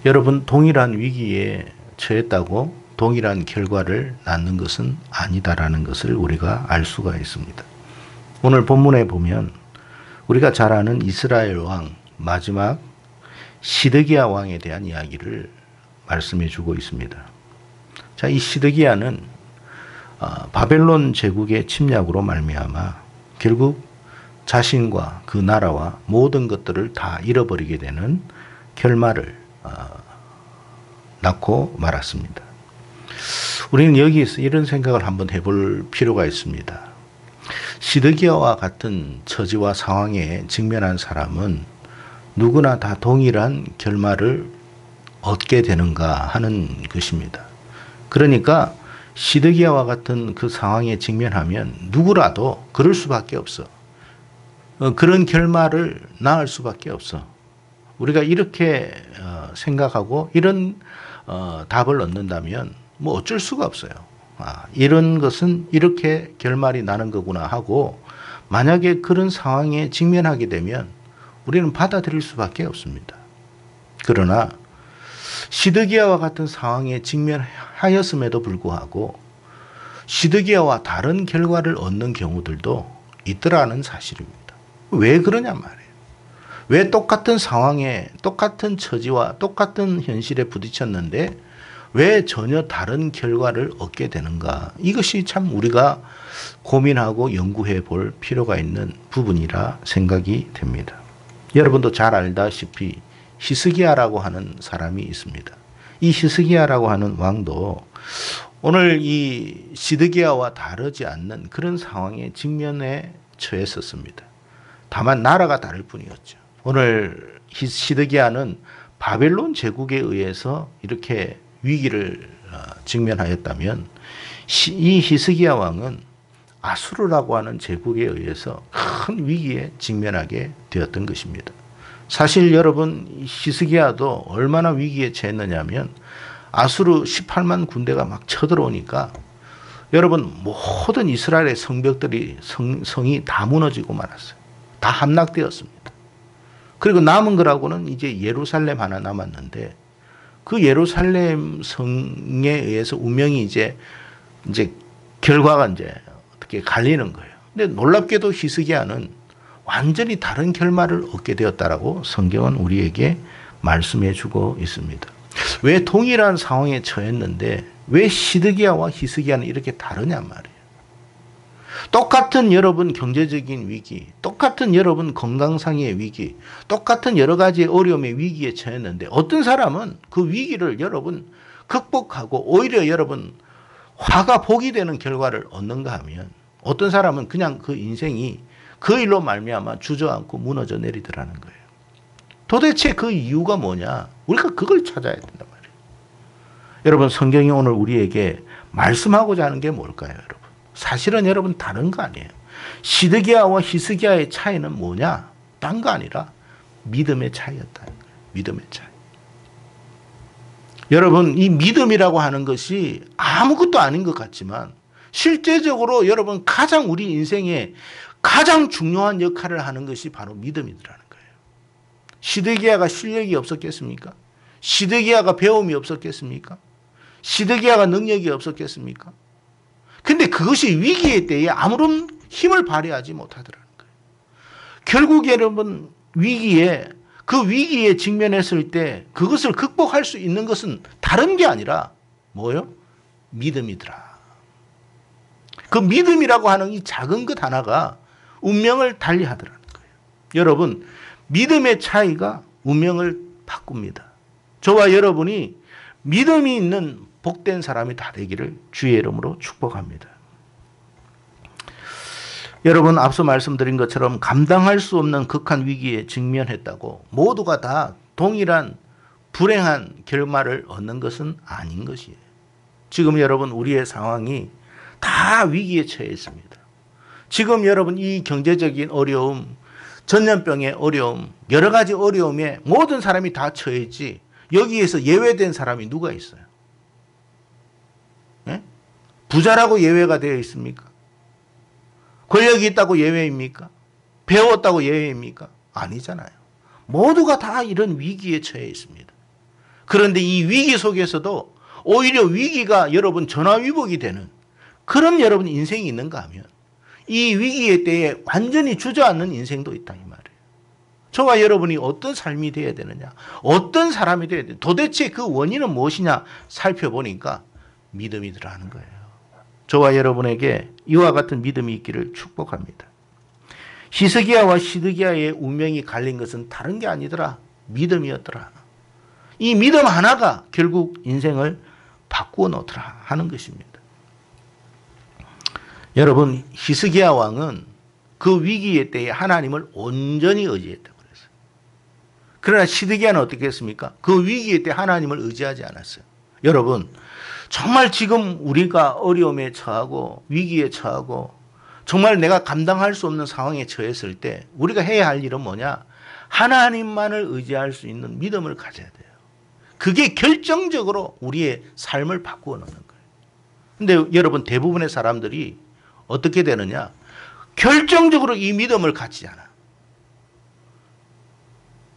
여러분, 동일한 위기에 처했다고 동일한 결과를 낳는 것은 아니다라는 것을 우리가 알 수가 있습니다. 오늘 본문에 보면 우리가 잘 아는 이스라엘 왕 마지막 시드기야 왕에 대한 이야기를 말씀해 주고 있습니다. 자, 이 시드기야는 바벨론 제국의 침략으로 말미암아 결국 자신과 그 나라와 모든 것들을 다 잃어버리게 되는 결말을 낳고 말았습니다. 우리는 여기에서 이런 생각을 한번 해볼 필요가 있습니다. 시드기야와 같은 처지와 상황에 직면한 사람은 누구나 다 동일한 결말을 얻게 되는가 하는 것입니다. 그러니까 시드기야와 같은 그 상황에 직면하면 누구라도 그럴 수밖에 없어. 그런 결말을 낳을 수밖에 없어. 우리가 이렇게 생각하고 이런 답을 얻는다면 뭐 어쩔 수가 없어요. 이런 것은 이렇게 결말이 나는 거구나 하고, 만약에 그런 상황에 직면하게 되면 우리는 받아들일 수밖에 없습니다. 그러나 시드기야와 같은 상황에 직면하였음에도 불구하고 시드기야와 다른 결과를 얻는 경우들도 있더라는 사실입니다. 왜 그러냐 말이에요. 왜 똑같은 상황에 똑같은 처지와 똑같은 현실에 부딪혔는데 왜 전혀 다른 결과를 얻게 되는가? 이것이 참 우리가 고민하고 연구해 볼 필요가 있는 부분이라 생각이 됩니다. 여러분도 잘 알다시피 히스기야라고 하는 사람이 있습니다. 이 히스기야라고 하는 왕도 오늘 이 시드기야와 다르지 않는 그런 상황에 직면에 처했었습니다. 다만 나라가 다를 뿐이었죠. 오늘 시드기야는 바벨론 제국에 의해서 이렇게 위기를 직면하였다면 이 히스기야 왕은 아수르라고 하는 제국에 의해서 큰 위기에 직면하게 되었던 것입니다. 사실 여러분, 히스기야도 얼마나 위기에 처했느냐면 아수르 18만 군대가 막 쳐들어오니까 여러분, 모든 이스라엘의 성벽들이 성이 다 무너지고 말았어요. 다 함락되었습니다. 그리고 남은 거라고는 이제 예루살렘 하나 남았는데 그 예루살렘 성에 의해서 운명이 이제 결과가 이제 어떻게 갈리는 거예요. 근데 놀랍게도 히스기야는 완전히 다른 결말을 얻게 되었다라고 성경은 우리에게 말씀해 주고 있습니다. 왜 동일한 상황에 처했는데 왜 시드기야와 히스기야는 이렇게 다르냐 말이에요. 똑같은 여러분 경제적인 위기, 똑같은 여러분 건강상의 위기, 똑같은 여러 가지의 어려움의 위기에 처했는데 어떤 사람은 그 위기를 여러분 극복하고 오히려 여러분 화가 복이 되는 결과를 얻는가 하면 어떤 사람은 그냥 그 인생이 그 일로 말미암아 주저앉고 무너져 내리더라는 거예요. 도대체 그 이유가 뭐냐? 우리가 그걸 찾아야 된단 말이에요. 여러분, 성경이 오늘 우리에게 말씀하고자 하는 게 뭘까요, 여러분? 사실은 여러분 다른 거 아니에요. 시드기야와 히스기야의 차이는 뭐냐? 딴 거 아니라 믿음의 차이였다는 거예요. 믿음의 차이. 여러분, 이 믿음이라고 하는 것이 아무것도 아닌 것 같지만 실제적으로 여러분 가장 우리 인생에 가장 중요한 역할을 하는 것이 바로 믿음이라는 거예요. 시드기야가 실력이 없었겠습니까? 시드기야가 배움이 없었겠습니까? 시드기야가 능력이 없었겠습니까? 근데 그것이 위기의 때에 아무런 힘을 발휘하지 못하더라는 거예요. 결국 여러분 그 위기에 직면했을 때 그것을 극복할 수 있는 것은 다른 게 아니라 뭐예요? 믿음이더라. 그 믿음이라고 하는 이 작은 것 하나가 운명을 달리하더라는 거예요. 여러분, 믿음의 차이가 운명을 바꿉니다. 저와 여러분이 믿음이 있는 복된 사람이 다 되기를 주의 이름으로 축복합니다. 여러분, 앞서 말씀드린 것처럼 감당할 수 없는 극한 위기에 직면했다고 모두가 다 동일한 불행한 결말을 얻는 것은 아닌 것이에요. 지금 여러분, 우리의 상황이 다 위기에 처해 있습니다. 지금 여러분, 이 경제적인 어려움, 전염병의 어려움, 여러 가지 어려움에 모든 사람이 다 처해 있지 여기에서 예외된 사람이 누가 있어요? 예? 부자라고 예외가 되어 있습니까? 권력이 있다고 예외입니까? 배웠다고 예외입니까? 아니잖아요. 모두가 다 이런 위기에 처해 있습니다. 그런데 이 위기 속에서도 오히려 위기가 여러분 전화위복이 되는 그런 여러분 인생이 있는가 하면 이 위기의 때에 완전히 주저앉는 인생도 있다 이 말이에요. 저와 여러분이 어떤 삶이 되어야 되느냐, 어떤 사람이 되어야 되느냐, 도대체 그 원인은 무엇이냐 살펴보니까 믿음이더라는 거예요. 저와 여러분에게 이와 같은 믿음이 있기를 축복합니다. 히스기야와 시드기야의 운명이 갈린 것은 다른 게 아니더라. 믿음이었더라. 이 믿음 하나가 결국 인생을 바꾸어 놓더라 하는 것입니다. 여러분, 히스기야 왕은 그 위기의 때에 하나님을 온전히 의지했다고 그랬어요. 그러나 시드기야는 어떻게 했습니까? 그 위기의 때 하나님을 의지하지 않았어요. 여러분, 정말 지금 우리가 어려움에 처하고 위기에 처하고 정말 내가 감당할 수 없는 상황에 처했을 때 우리가 해야 할 일은 뭐냐? 하나님만을 의지할 수 있는 믿음을 가져야 돼요. 그게 결정적으로 우리의 삶을 바꾸어 놓는 거예요. 근데 여러분, 대부분의 사람들이 어떻게 되느냐? 결정적으로 이 믿음을 갖지 않아.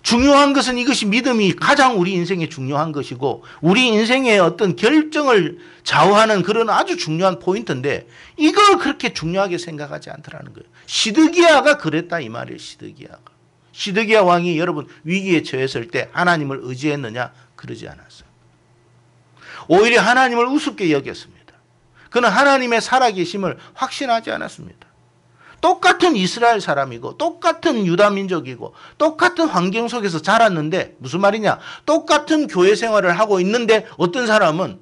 중요한 것은 이것이 믿음이 가장 우리 인생에 중요한 것이고 우리 인생의 어떤 결정을 좌우하는 그런 아주 중요한 포인트인데 이걸 그렇게 중요하게 생각하지 않더라는 거예요. 시드기야가 그랬다 이 말이에요. 시드기야 왕이 여러분 위기에 처했을 때 하나님을 의지했느냐? 그러지 않았어요. 오히려 하나님을 우습게 여겼습니다. 그는 하나님의 살아계심을 확신하지 않았습니다. 똑같은 이스라엘 사람이고 똑같은 유다 민족이고 똑같은 환경 속에서 자랐는데 무슨 말이냐? 똑같은 교회 생활을 하고 있는데 어떤 사람은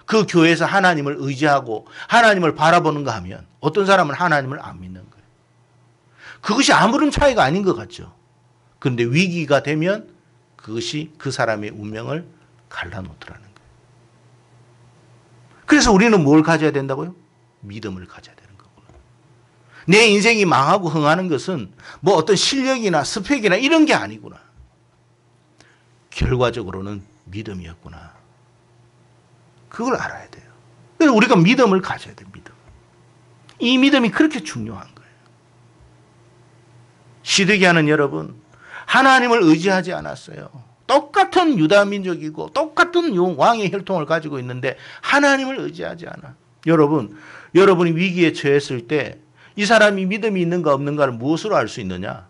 그 교회에서 하나님을 의지하고 하나님을 바라보는가 하면 어떤 사람은 하나님을 안 믿는 거예요. 그것이 아무런 차이가 아닌 것 같죠. 그런데 위기가 되면 그것이 그 사람의 운명을 갈라놓더라는 거예요. 그래서 우리는 뭘 가져야 된다고요? 믿음을 가져야 돼요. 내 인생이 망하고 흥하는 것은 뭐 어떤 실력이나 스펙이나 이런 게 아니구나. 결과적으로는 믿음이었구나. 그걸 알아야 돼요. 그래서 우리가 믿음을 가져야 돼요. 믿음. 이 믿음이 그렇게 중요한 거예요. 시드기야는 여러분 하나님을 의지하지 않았어요. 똑같은 유다 민족이고 똑같은 왕의 혈통을 가지고 있는데 하나님을 의지하지 않아. 여러분이 위기에 처했을 때 이 사람이 믿음이 있는가 없는가를 무엇으로 알 수 있느냐?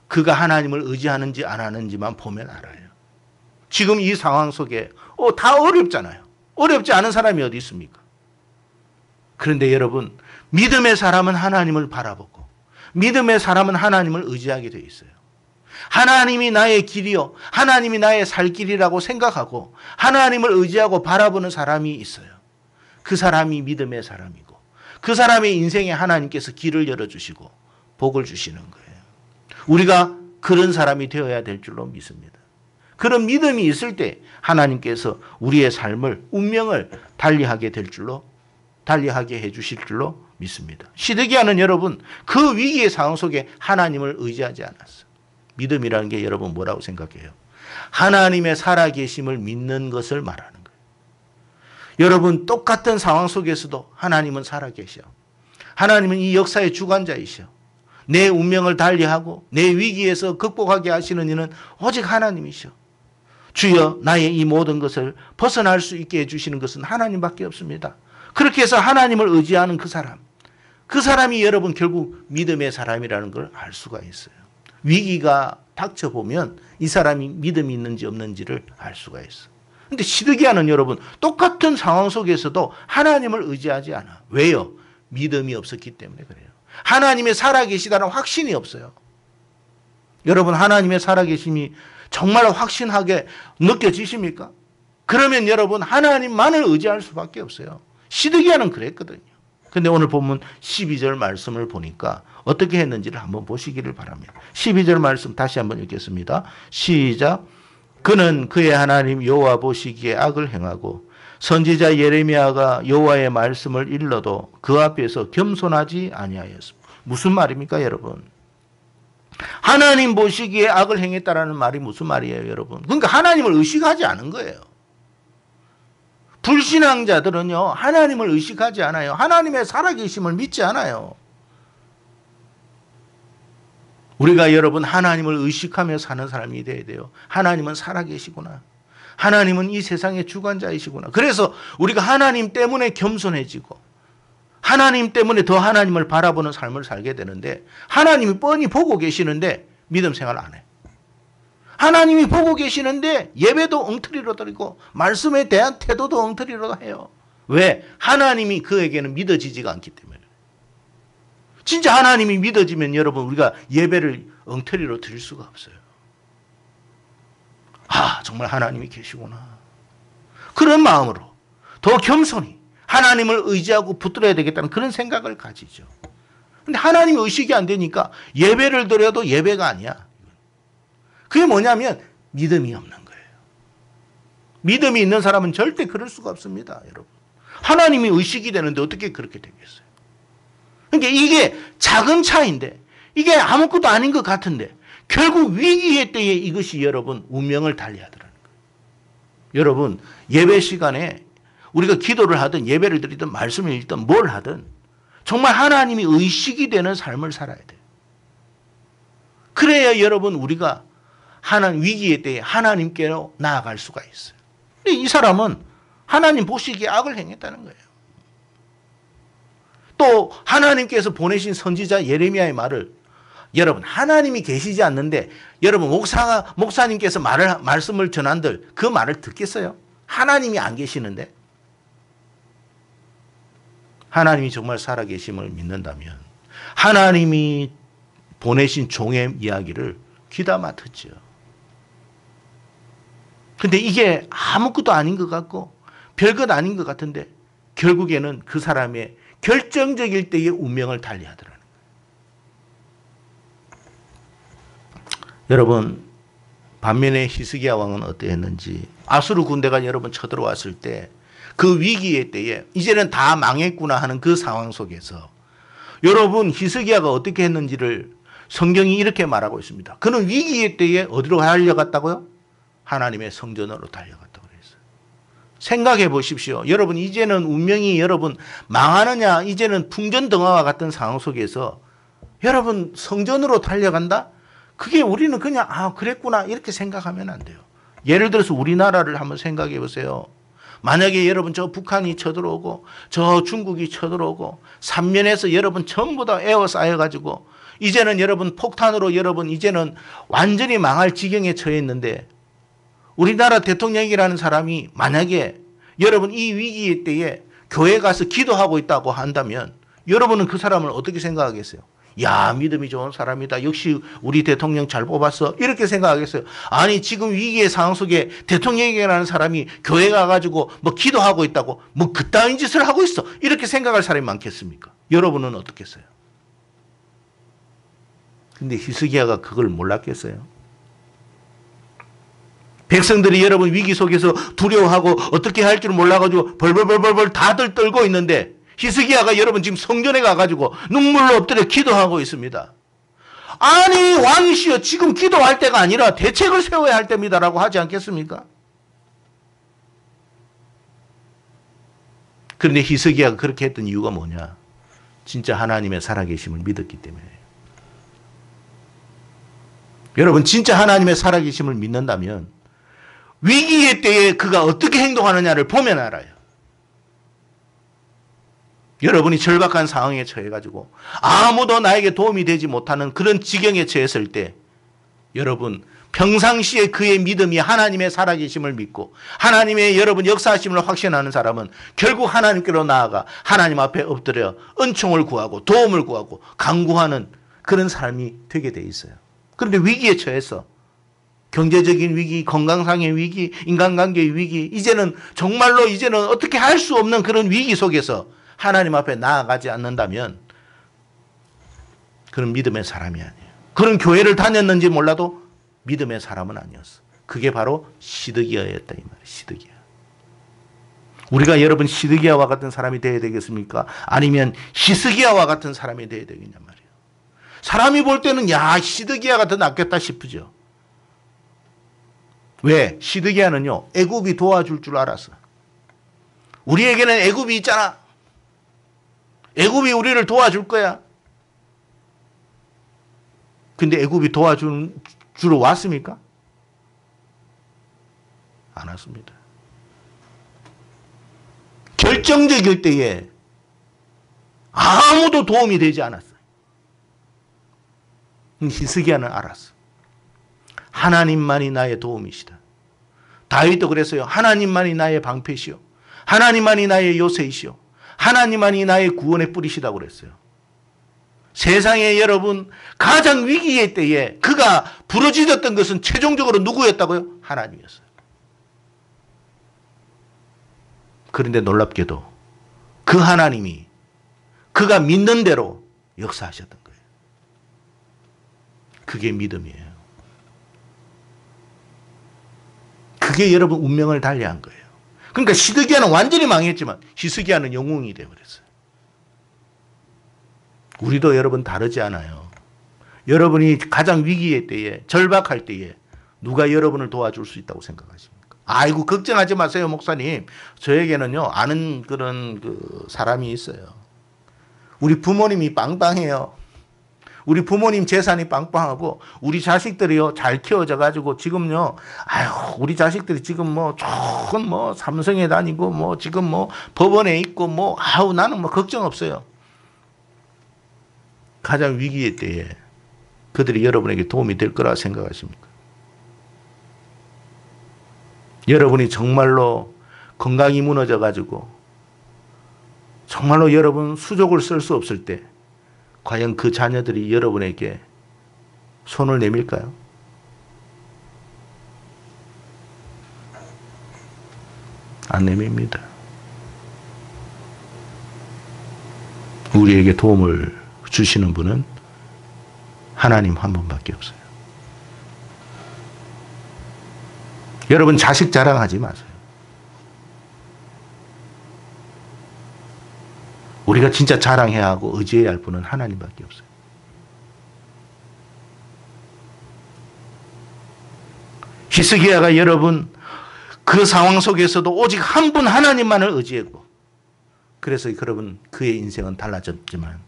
그가 하나님을 의지하는지 안 하는지만 보면 알아요. 지금 이 상황 속에 다 어렵잖아요. 어렵지 않은 사람이 어디 있습니까? 그런데 여러분, 믿음의 사람은 하나님을 바라보고 믿음의 사람은 하나님을 의지하게 돼 있어요. 하나님이 나의 길이요, 하나님이 나의 살 길이라고 생각하고 하나님을 의지하고 바라보는 사람이 있어요. 그 사람이 믿음의 사람이고 그 사람의 인생에 하나님께서 길을 열어주시고 복을 주시는 거예요. 우리가 그런 사람이 되어야 될 줄로 믿습니다. 그런 믿음이 있을 때 하나님께서 우리의 삶을, 운명을 달리하게 해주실 줄로 믿습니다. 시드기야는 여러분 그 위기의 상황 속에 하나님을 의지하지 않았어요. 믿음이라는 게 여러분 뭐라고 생각해요? 하나님의 살아계심을 믿는 것을 말하는 거예요. 여러분 똑같은 상황 속에서도 하나님은 살아계셔. 하나님은 이 역사의 주관자이셔. 내 운명을 달리하고 내 위기에서 극복하게 하시는 이는 오직 하나님이셔. 주여 나의 이 모든 것을 벗어날 수 있게 해주시는 것은 하나님밖에 없습니다. 그렇게 해서 하나님을 의지하는 그 사람이 여러분 결국 믿음의 사람이라는 걸 알 수가 있어요. 위기가 닥쳐보면 이 사람이 믿음이 있는지 없는지를 알 수가 있어요. 근데 시드기야는 여러분 똑같은 상황 속에서도 하나님을 의지하지 않아. 왜요? 믿음이 없었기 때문에 그래요. 하나님의 살아계시다는 확신이 없어요. 여러분 하나님의 살아계심이 정말 확신하게 느껴지십니까? 그러면 여러분 하나님만을 의지할 수밖에 없어요. 시드기야는 그랬거든요. 근데 오늘 본문 12절 말씀을 보니까 어떻게 했는지를 한번 보시기를 바랍니다. 12절 말씀 다시 한번 읽겠습니다. 시작. 그는 그의 하나님 여호와 보시기에 악을 행하고 선지자 예레미야가 여호와의 말씀을 일러도 그 앞에서 겸손하지 아니하였습니다. 무슨 말입니까 여러분? 하나님 보시기에 악을 행했다라는 말이 무슨 말이에요 여러분? 그러니까 하나님을 의식하지 않은 거예요. 불신앙자들은요 하나님을 의식하지 않아요. 하나님의 살아계심을 믿지 않아요. 우리가 여러분 하나님을 의식하며 사는 사람이 돼야 돼요. 하나님은 살아계시구나. 하나님은 이 세상의 주관자이시구나. 그래서 우리가 하나님 때문에 겸손해지고 하나님 때문에 더 하나님을 바라보는 삶을 살게 되는데 하나님이 뻔히 보고 계시는데 믿음 생활 안 해. 하나님이 보고 계시는데 예배도 엉터리로 드리고 말씀에 대한 태도도 엉터리로 해요. 왜? 하나님이 그에게는 믿어지지가 않기 때문에. 진짜 하나님이 믿어지면 여러분 우리가 예배를 엉터리로 드릴 수가 없어요. 아, 정말 하나님이 계시구나. 그런 마음으로 더 겸손히 하나님을 의지하고 붙들어야 되겠다는 그런 생각을 가지죠. 근데 하나님이 의식이 안 되니까 예배를 드려도 예배가 아니야. 그게 뭐냐면 믿음이 없는 거예요. 믿음이 있는 사람은 절대 그럴 수가 없습니다, 여러분. 하나님이 의식이 되는데 어떻게 그렇게 되겠어요? 그러니까 이게 작은 차이인데 이게 아무것도 아닌 것 같은데 결국 위기의 때에 이것이 여러분 운명을 달리하더라는 거예요. 여러분 예배 시간에 우리가 기도를 하든 예배를 드리든 말씀을 읽든 뭘 하든 정말 하나님이 의식이 되는 삶을 살아야 돼요. 그래야 여러분 우리가 하나님 위기의 때에 하나님께로 나아갈 수가 있어요. 근데 이 사람은 하나님 보시기에 악을 행했다는 거예요. 또 하나님께서 보내신 선지자 예레미야의 말을 여러분 하나님이 계시지 않는데 여러분 목사님께서 말씀을 전한들 그 말을 듣겠어요? 하나님이 안 계시는데 하나님이 정말 살아계심을 믿는다면 하나님이 보내신 종의 이야기를 귀담아 듣죠. 근데 이게 아무것도 아닌 것 같고 별것 아닌 것 같은데 결국에는 그 사람의 결정적일 때의 운명을 달리하더라는 거예요. 여러분 반면에 히스기야 왕은 어떠했는지 아수르 군대가 여러분 쳐들어왔을 때 그 위기의 때에 이제는 다 망했구나 하는 그 상황 속에서 여러분 히스기야가 어떻게 했는지를 성경이 이렇게 말하고 있습니다. 그는 위기의 때에 어디로 달려갔다고요? 하나님의 성전으로 달려갔다고 그랬어요. 생각해 보십시오. 여러분 이제는 운명이 여러분 망하느냐 이제는 풍전등화와 같은 상황 속에서 여러분 성전으로 달려간다? 그게 우리는 그냥 아 그랬구나 이렇게 생각하면 안 돼요. 예를 들어서 우리나라를 한번 생각해 보세요. 만약에 여러분 저 북한이 쳐들어오고 저 중국이 쳐들어오고 삼면에서 여러분 전부 다 에워싸여 가지고 이제는 여러분 폭탄으로 여러분 이제는 완전히 망할 지경에 처해 있는데 우리나라 대통령이라는 사람이 만약에 여러분 이 위기의 때에 교회 가서 기도하고 있다고 한다면 여러분은 그 사람을 어떻게 생각하겠어요? 야, 믿음이 좋은 사람이다. 역시 우리 대통령 잘 뽑았어. 이렇게 생각하겠어요. 아니, 지금 위기의 상황 속에 대통령이라는 사람이 교회 가가지고 뭐 기도하고 있다고 뭐 그따윈 짓을 하고 있어. 이렇게 생각할 사람이 많겠습니까? 여러분은 어떻겠어요? 근데 히스기야가 그걸 몰랐겠어요? 백성들이 여러분 위기 속에서 두려워하고 어떻게 할 줄 몰라가지고 벌벌벌벌 다들 떨고 있는데 히스기야가 여러분 지금 성전에 가가지고 눈물로 엎드려 기도하고 있습니다. 아니 왕이시여 지금 기도할 때가 아니라 대책을 세워야 할 때입니다라고 하지 않겠습니까? 그런데 히스기야가 그렇게 했던 이유가 뭐냐? 진짜 하나님의 살아계심을 믿었기 때문에요. 여러분 진짜 하나님의 살아계심을 믿는다면 위기의 때에 그가 어떻게 행동하느냐를 보면 알아요. 여러분이 절박한 상황에 처해가지고 아무도 나에게 도움이 되지 못하는 그런 지경에 처했을 때 여러분 평상시에 그의 믿음이 하나님의 살아계심을 믿고 하나님의 여러분 역사하심을 확신하는 사람은 결국 하나님께로 나아가 하나님 앞에 엎드려 은총을 구하고 도움을 구하고 간구하는 그런 삶이 되게 돼 있어요. 그런데 위기에 처해서 경제적인 위기, 건강상의 위기, 인간관계의 위기 이제는 정말로 이제는 어떻게 할 수 없는 그런 위기 속에서 하나님 앞에 나아가지 않는다면 그런 믿음의 사람이 아니에요. 그런 교회를 다녔는지 몰라도 믿음의 사람은 아니었어. 그게 바로 시드기야였다 이 말이에요. 시드기야. 우리가 여러분 시드기야와 같은 사람이 되어야 되겠습니까? 아니면 히스기야와 같은 사람이 되어야 되겠냐 말이에요. 사람이 볼 때는 야 시드기야가 더 낫겠다 싶으죠. 왜? 시드기야는요 애굽이 도와줄 줄 알았어. 우리에게는 애굽이 있잖아. 애굽이 우리를 도와줄 거야. 근데 애굽이 도와주러 왔습니까? 안 왔습니다. 결정적일 때에 아무도 도움이 되지 않았어요. 히스기야는 알았어. 하나님만이 나의 도움이시다. 다윗도 그랬어요. 하나님만이 나의 방패시오. 하나님만이 나의 요새이시오. 하나님만이 나의 구원의 뿌리시다고 그랬어요. 세상에 여러분 가장 위기의 때에 그가 부르짖었던 것은 최종적으로 누구였다고요? 하나님이었어요. 그런데 놀랍게도 그 하나님이 그가 믿는 대로 역사하셨던 거예요. 그게 믿음이에요. 그게 여러분 운명을 달리한 거예요. 그러니까 시드기야는 완전히 망했지만 히스기야는 영웅이 되어버렸어요. 우리도 여러분 다르지 않아요. 여러분이 가장 위기의 때에 절박할 때에 누가 여러분을 도와줄 수 있다고 생각하십니까? 아이고 걱정하지 마세요 목사님. 저에게는요 아는 그런 사람이 있어요. 우리 부모님이 빵빵해요. 우리 부모님 재산이 빵빵하고 우리 자식들이요 잘 키워져 가지고 지금요 아유 우리 자식들이 지금 뭐 좋은 뭐 삼성에 다니고 뭐 지금 뭐 법원에 있고 뭐 아우 나는 뭐 걱정 없어요. 가장 위기의 때에 그들이 여러분에게 도움이 될 거라 생각하십니까? 여러분이 정말로 건강이 무너져 가지고 정말로 여러분 수족을 쓸 수 없을 때 과연 그 자녀들이 여러분에게 손을 내밀까요? 안 내밉니다. 우리에게 도움을 주시는 분은 하나님 한 분밖에 없어요. 여러분 자식 자랑하지 마세요. 우리가 진짜 자랑해야 하고 의지해야 할 분은 하나님밖에 없어요. 히스기야가 여러분 그 상황 속에서도 오직 한 분 하나님만을 의지했고 그래서 여러분 그의 인생은 달라졌지만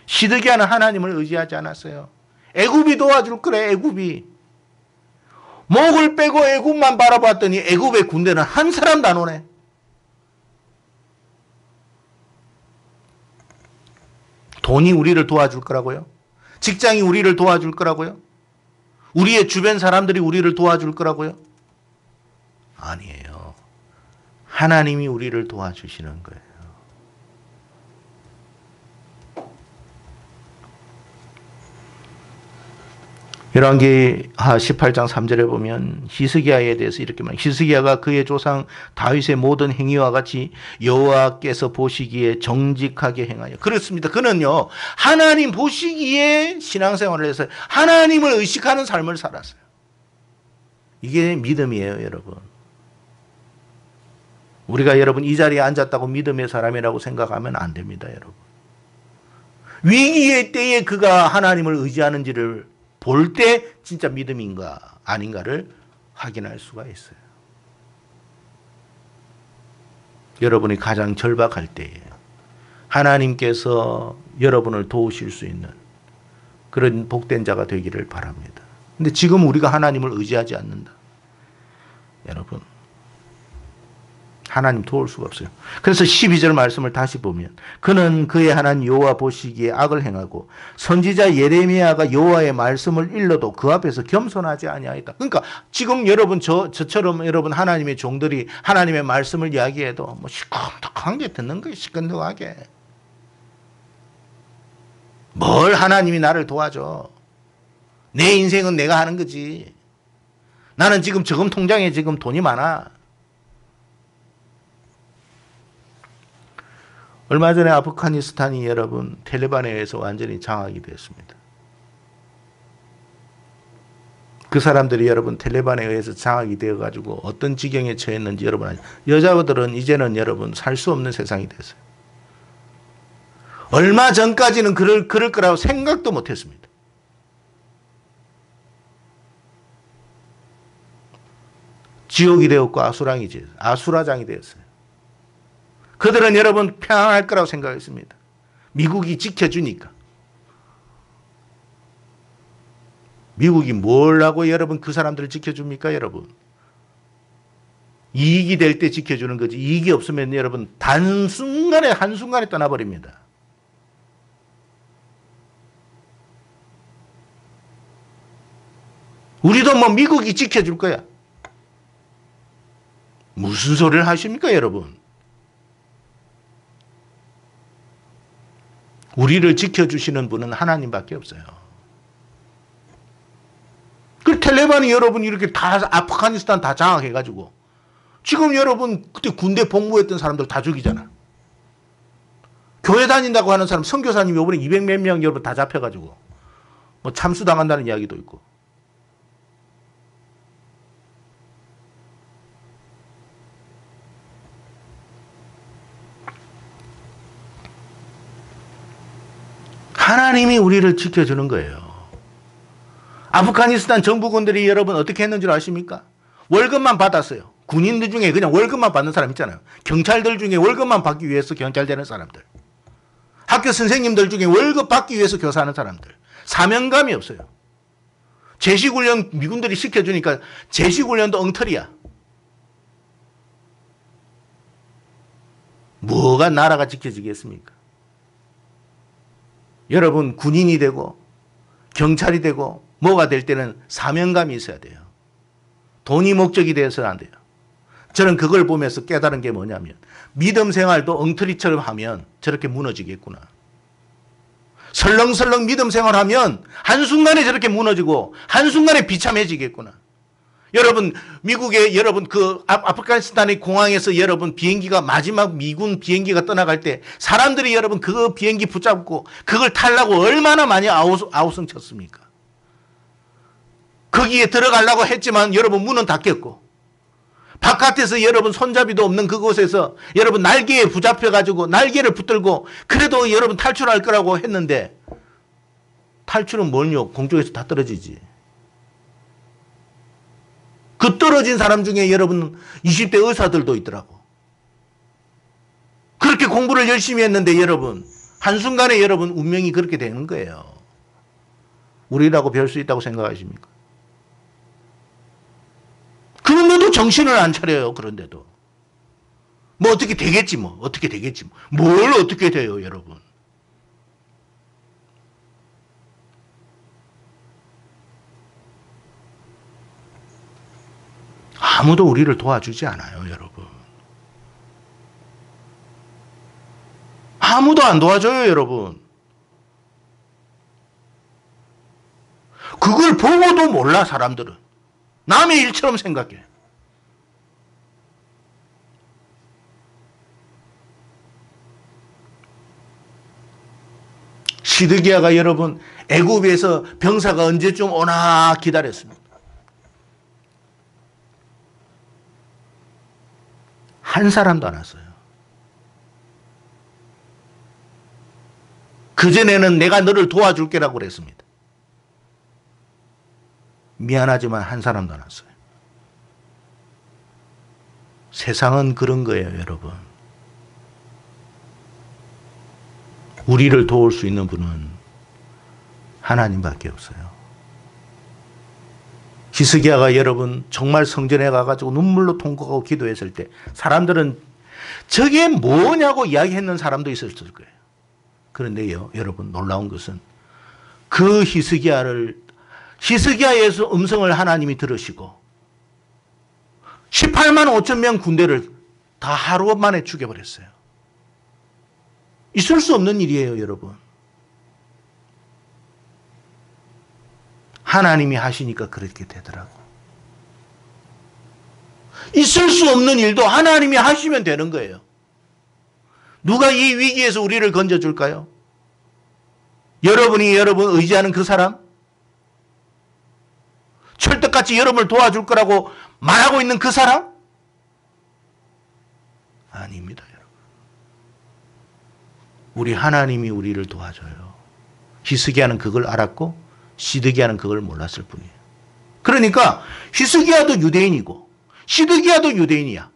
시드기야는 하나님을 의지하지 않았어요. 애굽이 도와줄 거래. 애굽이. 목을 빼고 애굽만 바라봤더니 애굽의 군대는 한 사람도 안 오네. 돈이 우리를 도와줄 거라고요? 직장이 우리를 도와줄 거라고요? 우리의 주변 사람들이 우리를 도와줄 거라고요? 아니에요. 하나님이 우리를 도와주시는 거예요. 열왕기하 18장 3절에 보면 히스기야에 대해서 이렇게 말합니다. 히스기야가 그의 조상 다윗의 모든 행위와 같이 여호와께서 보시기에 정직하게 행하여. 그렇습니다. 그는요 하나님 보시기에 신앙생활을 해서 하나님을 의식하는 삶을 살았어요. 이게 믿음이에요, 여러분. 우리가 여러분 이 자리에 앉았다고 믿음의 사람이라고 생각하면 안 됩니다, 여러분. 위기의 때에 그가 하나님을 의지하는지를 볼 때 진짜 믿음인가 아닌가를 확인할 수가 있어요. 여러분이 가장 절박할 때에 하나님께서 여러분을 도우실 수 있는 그런 복된 자가 되기를 바랍니다. 근데 지금 우리가 하나님을 의지하지 않는다. 여러분 하나님 도울 수가 없어요. 그래서 12절 말씀을 다시 보면 그는 그의 하나님 여호와 보시기에 악을 행하고 선지자 예레미야가 여호와의 말씀을 일러도 그 앞에서 겸손하지 아니하였다. 그러니까 지금 여러분 저처럼 여러분 하나님의 종들이 하나님의 말씀을 이야기해도 뭐 시큰둥하게 듣는 거예요. 시큰둥하게. 뭘 하나님이 나를 도와줘. 내 인생은 내가 하는 거지. 나는 지금 저금 통장에 지금 돈이 많아. 얼마 전에 아프가니스탄이 여러분 텔레반에 의해서 완전히 장악이 됐습니다. 그 사람들이 여러분 텔레반에 의해서 장악이 되어가지고 어떤 지경에 처했는지 여러분 아시죠? 여자들은 이제는 여러분 살 수 없는 세상이 됐어요. 얼마 전까지는 그럴 거라고 생각도 못했습니다. 지옥이 되었고 아수라장이 되었어요. 그들은 여러분 평안할 거라고 생각했습니다. 미국이 지켜주니까. 미국이 뭘 하고 여러분 그 사람들을 지켜줍니까 여러분? 이익이 될 때 지켜주는 거지 이익이 없으면 여러분 한순간에 떠나버립니다. 우리도 뭐 미국이 지켜줄 거야. 무슨 소리를 하십니까 여러분. 우리를 지켜주시는 분은 하나님밖에 없어요. 그 텔레반이 여러분 이렇게 다 아프가니스탄 다 장악해가지고 지금 여러분 그때 군대 복무했던 사람들 다 죽이잖아. 교회 다닌다고 하는 사람 선교사님 요번에 200몇 명 여러분 다 잡혀가지고 뭐 참수당한다는 이야기도 있고. 하나님이 우리를 지켜주는 거예요. 아프가니스탄 정부군들이 여러분 어떻게 했는 줄 아십니까? 월급만 받았어요. 군인들 중에 그냥 월급만 받는 사람 있잖아요. 경찰들 중에 월급만 받기 위해서 경찰 되는 사람들. 학교 선생님들 중에 월급 받기 위해서 교사하는 사람들. 사명감이 없어요. 제시훈련 미군들이 시켜주니까 제시훈련도 엉터리야. 뭐가 나라가 지켜지겠습니까? 여러분 군인이 되고 경찰이 되고 뭐가 될 때는 사명감이 있어야 돼요. 돈이 목적이 되어서는 안 돼요. 저는 그걸 보면서 깨달은 게 뭐냐면 믿음 생활도 엉터리처럼 하면 저렇게 무너지겠구나. 설렁설렁 믿음 생활하면 한순간에 저렇게 무너지고 한순간에 비참해지겠구나. 여러분 미국의 여러분 그 아프가니스탄의 공항에서 여러분 비행기가 마지막 미군 비행기가 떠나갈 때 사람들이 여러분 그 비행기 붙잡고 그걸 타려고 얼마나 많이 아우성 쳤습니까? 거기에 들어가려고 했지만 여러분 문은 닫혔고 바깥에서 여러분 손잡이도 없는 그곳에서 여러분 날개에 붙잡혀가지고 날개를 붙들고 그래도 여러분 탈출할 거라고 했는데 탈출은 뭘요? 공중에서 다 떨어지지. 그 떨어진 사람 중에 여러분 20대 의사들도 있더라고. 그렇게 공부를 열심히 했는데 여러분 한순간에 여러분 운명이 그렇게 되는 거예요. 우리라고 배울 수 있다고 생각하십니까? 그런데도 정신을 안 차려요. 그런데도. 뭐 어떻게 되겠지 뭐. 어떻게 되겠지 뭐. 뭘 어떻게 돼요 여러분. 아무도 우리를 도와주지 않아요 여러분. 아무도 안 도와줘요 여러분. 그걸 보고도 몰라 사람들은. 남의 일처럼 생각해. 시드기야가 여러분 애굽에서 병사가 언제쯤 오나 기다렸습니다. 한 사람도 안 왔어요. 그전에는 내가 너를 도와줄게라고 그랬습니다. 미안하지만 한 사람도 안 왔어요. 세상은 그런 거예요, 여러분. 우리를 도울 수 있는 분은 하나님밖에 없어요. 히스기야가 여러분 정말 성전에 가가지고 눈물로 통곡하고 기도했을 때 사람들은 저게 뭐냐고 이야기했는 사람도 있었을 거예요. 그런데요, 여러분 놀라운 것은 그 히스기야에서 음성을 하나님이 들으시고 18만 5천 명 군대를 다 하루 만에 죽여버렸어요. 있을 수 없는 일이에요, 여러분. 하나님이 하시니까 그렇게 되더라고. 있을 수 없는 일도 하나님이 하시면 되는 거예요. 누가 이 위기에서 우리를 건져줄까요? 여러분이 여러분 의지하는 그 사람? 철떡같이 여러분을 도와줄 거라고 말하고 있는 그 사람? 아닙니다, 여러분. 우리 하나님이 우리를 도와줘요. 히스기야는 그걸 알았고 시드기야는 그걸 몰랐을 뿐이에요. 그러니까 히스기야도 유대인이고 시드기야도 유대인이야.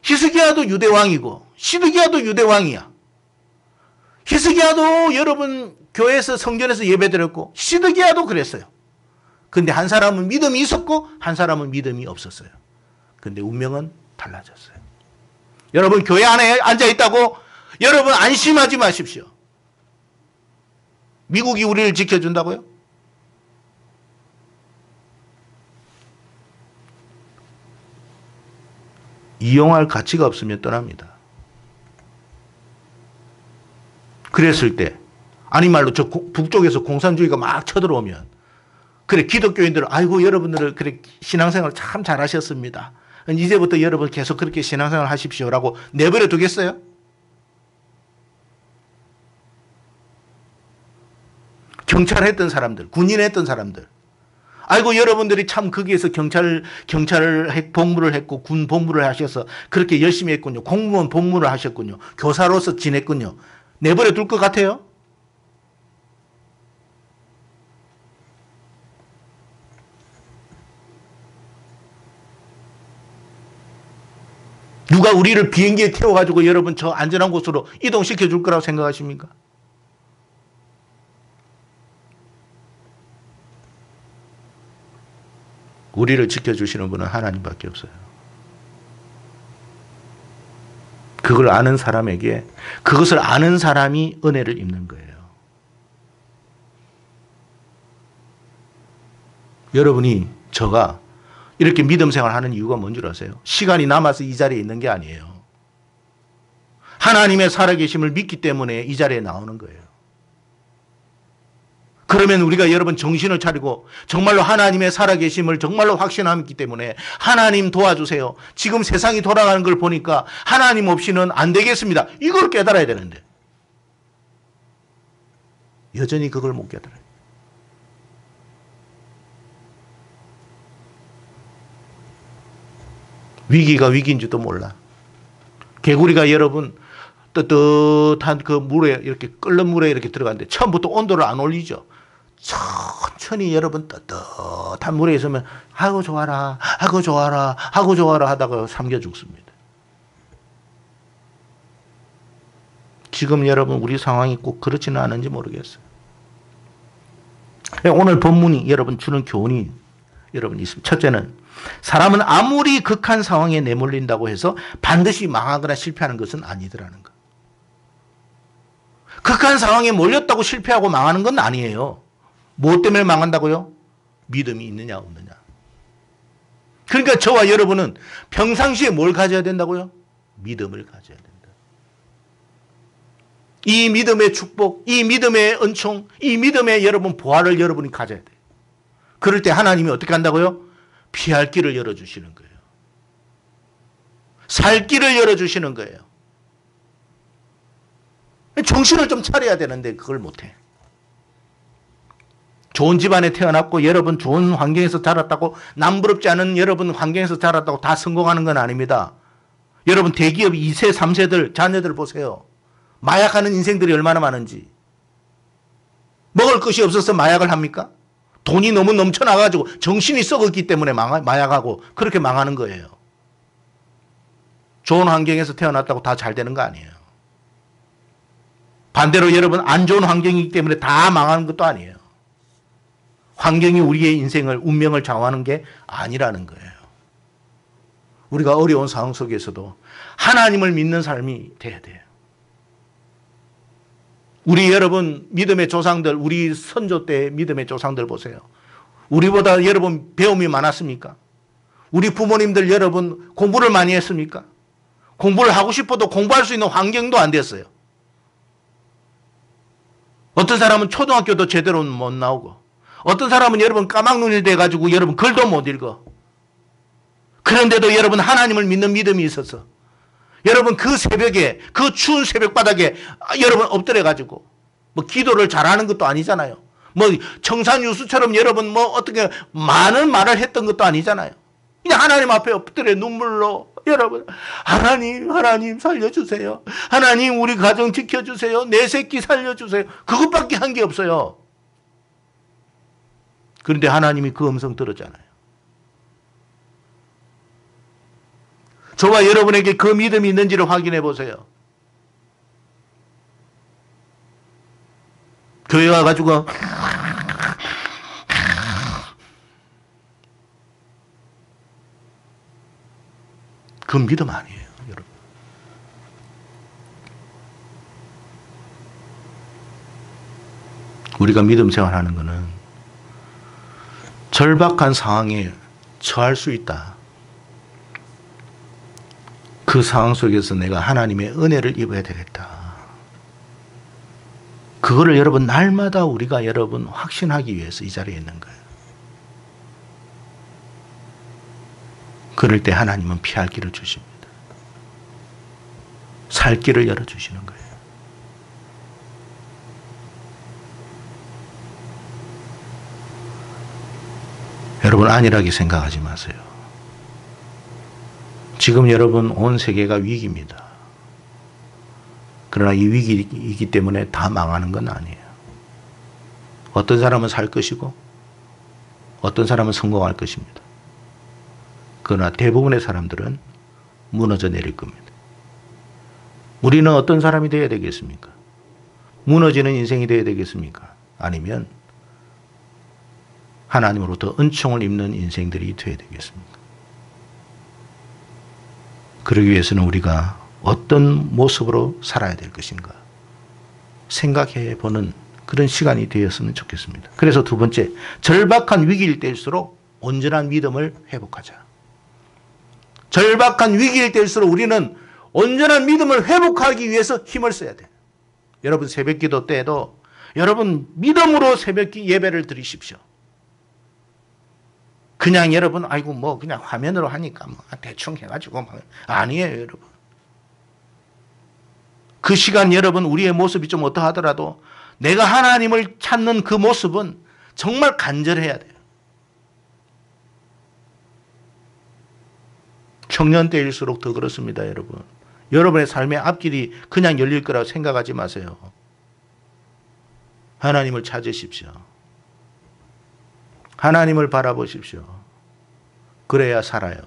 히스기야도 유대왕이고 시드기야도 유대왕이야. 히스기야도 여러분 교회에서 성전에서 예배드렸고 시드기야도 그랬어요. 근데 한 사람은 믿음이 있었고 한 사람은 믿음이 없었어요. 근데 운명은 달라졌어요. 여러분 교회 안에 앉아 있다고 여러분 안심하지 마십시오. 미국이 우리를 지켜준다고요? 이용할 가치가 없으면 떠납니다. 그랬을 때 아니 말로 저 북쪽에서 공산주의가 막 쳐들어오면 그래 기독교인들은 아이고 여러분들은 그래 신앙생활 참 잘하셨습니다. 이제부터 여러분 계속 그렇게 신앙생활 하십시오라고 내버려 두겠어요? 경찰 했던 사람들, 군인 했던 사람들. 아이고 여러분들이 참 거기에서 경찰 복무를 했고 군 복무를 하셔서 그렇게 열심히 했군요. 공무원 복무를 하셨군요. 교사로서 지냈군요. 내버려 둘 것 같아요? 누가 우리를 비행기에 태워가지고 여러분 저 안전한 곳으로 이동시켜 줄 거라고 생각하십니까? 우리를 지켜주시는 분은 하나님밖에 없어요. 그걸 아는 사람에게 그것을 아는 사람이 은혜를 입는 거예요. 여러분이 저가 이렇게 믿음 생활하는 이유가 뭔 줄 아세요? 시간이 남아서 이 자리에 있는 게 아니에요. 하나님의 살아계심을 믿기 때문에 이 자리에 나오는 거예요. 그러면 우리가 여러분 정신을 차리고 정말로 하나님의 살아계심을 정말로 확신하기 때문에 하나님 도와주세요. 지금 세상이 돌아가는 걸 보니까 하나님 없이는 안 되겠습니다. 이걸 깨달아야 되는데 여전히 그걸 못 깨달아요. 위기가 위기인지도 몰라. 개구리가 여러분 뜨뜻한 그 물에 이렇게 끓는 물에 이렇게 들어갔는데 처음부터 온도를 안 올리죠. 천천히 여러분 뜨뜻한 물에 있으면 하고 좋아라 하고 좋아라 하고 좋아라 하다가 삼겨 죽습니다. 지금 여러분 우리 상황이 꼭 그렇지는 않은지 모르겠어요. 오늘 본문이 여러분 주는 교훈이 여러분 있습니다. 첫째는 사람은 아무리 극한 상황에 내몰린다고 해서 반드시 망하거나 실패하는 것은 아니더라는 거. 극한 상황에 몰렸다고 실패하고 망하는 건 아니에요. 무엇 때문에 망한다고요? 믿음이 있느냐 없느냐. 그러니까 저와 여러분은 평상시에 뭘 가져야 된다고요? 믿음을 가져야 된다. 이 믿음의 축복, 이 믿음의 은총, 이 믿음의 여러분 보화를 여러분이 가져야 돼요. 그럴 때 하나님이 어떻게 한다고요? 피할 길을 열어주시는 거예요. 살 길을 열어주시는 거예요. 정신을 좀 차려야 되는데 그걸 못해. 좋은 집안에 태어났고 여러분 좋은 환경에서 자랐다고 남부럽지 않은 여러분 환경에서 자랐다고 다 성공하는 건 아닙니다. 여러분 대기업 2세 3세들 자녀들 보세요. 마약하는 인생들이 얼마나 많은지. 먹을 것이 없어서 마약을 합니까? 돈이 너무 넘쳐나가지고 정신이 썩었기 때문에 마약하고 그렇게 망하는 거예요. 좋은 환경에서 태어났다고 다 잘 되는 거 아니에요. 반대로 여러분 안 좋은 환경이기 때문에 다 망하는 것도 아니에요. 환경이 우리의 인생을 운명을 좌우하는 게 아니라는 거예요. 우리가 어려운 상황 속에서도 하나님을 믿는 삶이 돼야 돼요. 우리 여러분 믿음의 조상들, 우리 선조 때 믿음의 조상들 보세요. 우리보다 여러분 배움이 많았습니까? 우리 부모님들 여러분 공부를 많이 했습니까? 공부를 하고 싶어도 공부할 수 있는 환경도 안 됐어요. 어떤 사람은 초등학교도 제대로 못 나오고 어떤 사람은 여러분 까막눈이 돼가지고 여러분 글도 못 읽어. 그런데도 여러분 하나님을 믿는 믿음이 있어서 여러분 그 새벽에 그 추운 새벽바닥에 여러분 엎드려가지고 뭐 기도를 잘하는 것도 아니잖아요. 뭐 청산유수처럼 여러분 뭐 어떻게 많은 말을 했던 것도 아니잖아요. 그냥 하나님 앞에 엎드려 눈물로 여러분 하나님 살려주세요. 하나님 우리 가정 지켜주세요. 내 새끼 살려주세요. 그것밖에 한 게 없어요. 그런데 하나님이 그 음성 들었잖아요. 저와 여러분에게 그 믿음이 있는지를 확인해 보세요. 교회 와가지고 그건 믿음 아니에요, 여러분. 우리가 믿음 생활하는 것은 절박한 상황에 처할 수 있다. 그 상황 속에서 내가 하나님의 은혜를 입어야 되겠다. 그거를 여러분 날마다 우리가 여러분 확신하기 위해서 이 자리에 있는 거예요. 그럴 때 하나님은 피할 길을 주십니다. 살 길을 열어주시는 거예요. 여러분 안일하게 생각하지 마세요. 지금 여러분 온 세계가 위기입니다. 그러나 이 위기이기 때문에 다 망하는 건 아니에요. 어떤 사람은 살 것이고 어떤 사람은 성공할 것입니다. 그러나 대부분의 사람들은 무너져 내릴 겁니다. 우리는 어떤 사람이 되어야 되겠습니까? 무너지는 인생이 되어야 되겠습니까? 아니면 하나님으로부터 은총을 입는 인생들이 되어야 되겠습니까? 그러기 위해서는 우리가 어떤 모습으로 살아야 될 것인가 생각해 보는 그런 시간이 되었으면 좋겠습니다. 그래서 두 번째, 절박한 위기일 때일수록 온전한 믿음을 회복하자. 절박한 위기일 때일수록 우리는 온전한 믿음을 회복하기 위해서 힘을 써야 돼요. 여러분 새벽기도 때에도 여러분 믿음으로 새벽 예배를 드리십시오. 그냥 여러분 아이고 뭐 그냥 화면으로 하니까 뭐 대충 해가지고 막 아니에요, 여러분. 그 시간 여러분 우리의 모습이 좀 어떠하더라도 내가 하나님을 찾는 그 모습은 정말 간절해야 돼요. 청년 때일수록 더 그렇습니다, 여러분. 여러분의 삶의 앞길이 그냥 열릴 거라고 생각하지 마세요. 하나님을 찾으십시오. 하나님을 바라보십시오. 그래야 살아요.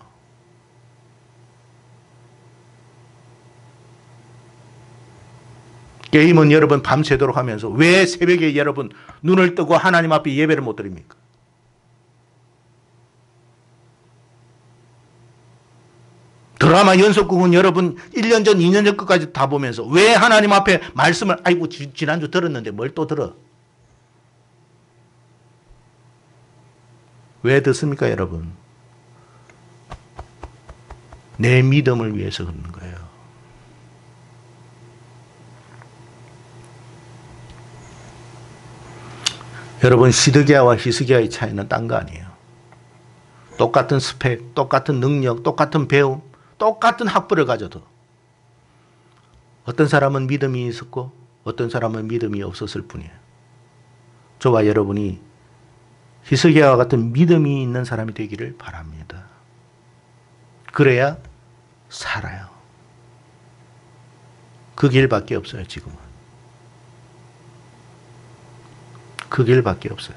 게임은 여러분 밤새도록 하면서 왜 새벽에 여러분 눈을 뜨고 하나님 앞에 예배를 못 드립니까? 드라마 연속극은 여러분 1년 전, 2년 전 것까지 다 보면서 왜 하나님 앞에 말씀을 아이고 지난주 들었는데 뭘 또 들어? 왜 듣습니까, 여러분? 내 믿음을 위해서 그러는 거예요. 여러분 시드기야와 히스기야의 차이는 딴 거 아니에요. 똑같은 스펙, 똑같은 능력, 똑같은 배움, 똑같은 학벌을 가져도 어떤 사람은 믿음이 있었고 어떤 사람은 믿음이 없었을 뿐이에요. 저와 여러분이 히스기야와 같은 믿음이 있는 사람이 되기를 바랍니다. 그래야 살아요. 그 길밖에 없어요, 지금은. 그 길밖에 없어요.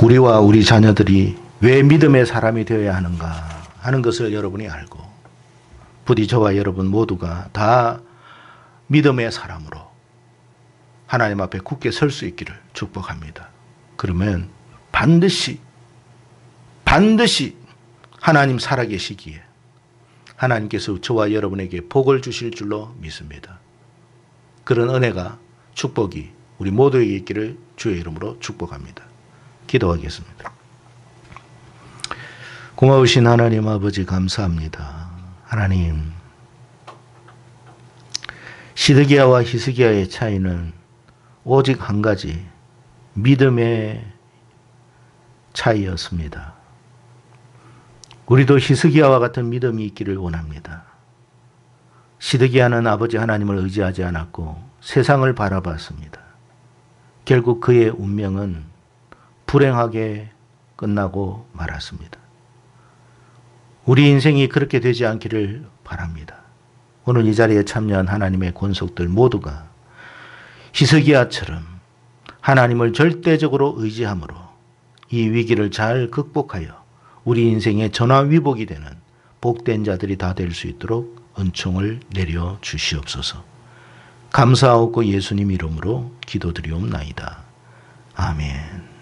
우리와 우리 자녀들이 왜 믿음의 사람이 되어야 하는가 하는 것을 여러분이 알고 부디 저와 여러분 모두가 다 믿음의 사람으로 하나님 앞에 굳게 설 수 있기를 축복합니다. 그러면 반드시 하나님 살아계시기에 하나님께서 저와 여러분에게 복을 주실 줄로 믿습니다. 그런 은혜가 축복이 우리 모두에게 있기를 주의 이름으로 축복합니다. 기도하겠습니다. 고마우신 하나님 아버지 감사합니다. 하나님, 시드기야와 히스기야의 차이는 오직 한 가지 믿음의 차이였습니다. 우리도 히스기야와 같은 믿음이 있기를 원합니다. 시드기야는 아버지 하나님을 의지하지 않았고 세상을 바라봤습니다. 결국 그의 운명은 불행하게 끝나고 말았습니다. 우리 인생이 그렇게 되지 않기를 바랍니다. 오늘 이 자리에 참여한 하나님의 권속들 모두가 히스기야처럼 하나님을 절대적으로 의지함으로 이 위기를 잘 극복하여 우리 인생의 전화위복이 되는 복된 자들이 다 될 수 있도록 은총을 내려 주시옵소서. 감사하고 예수님 이름으로 기도드리옵나이다. 아멘.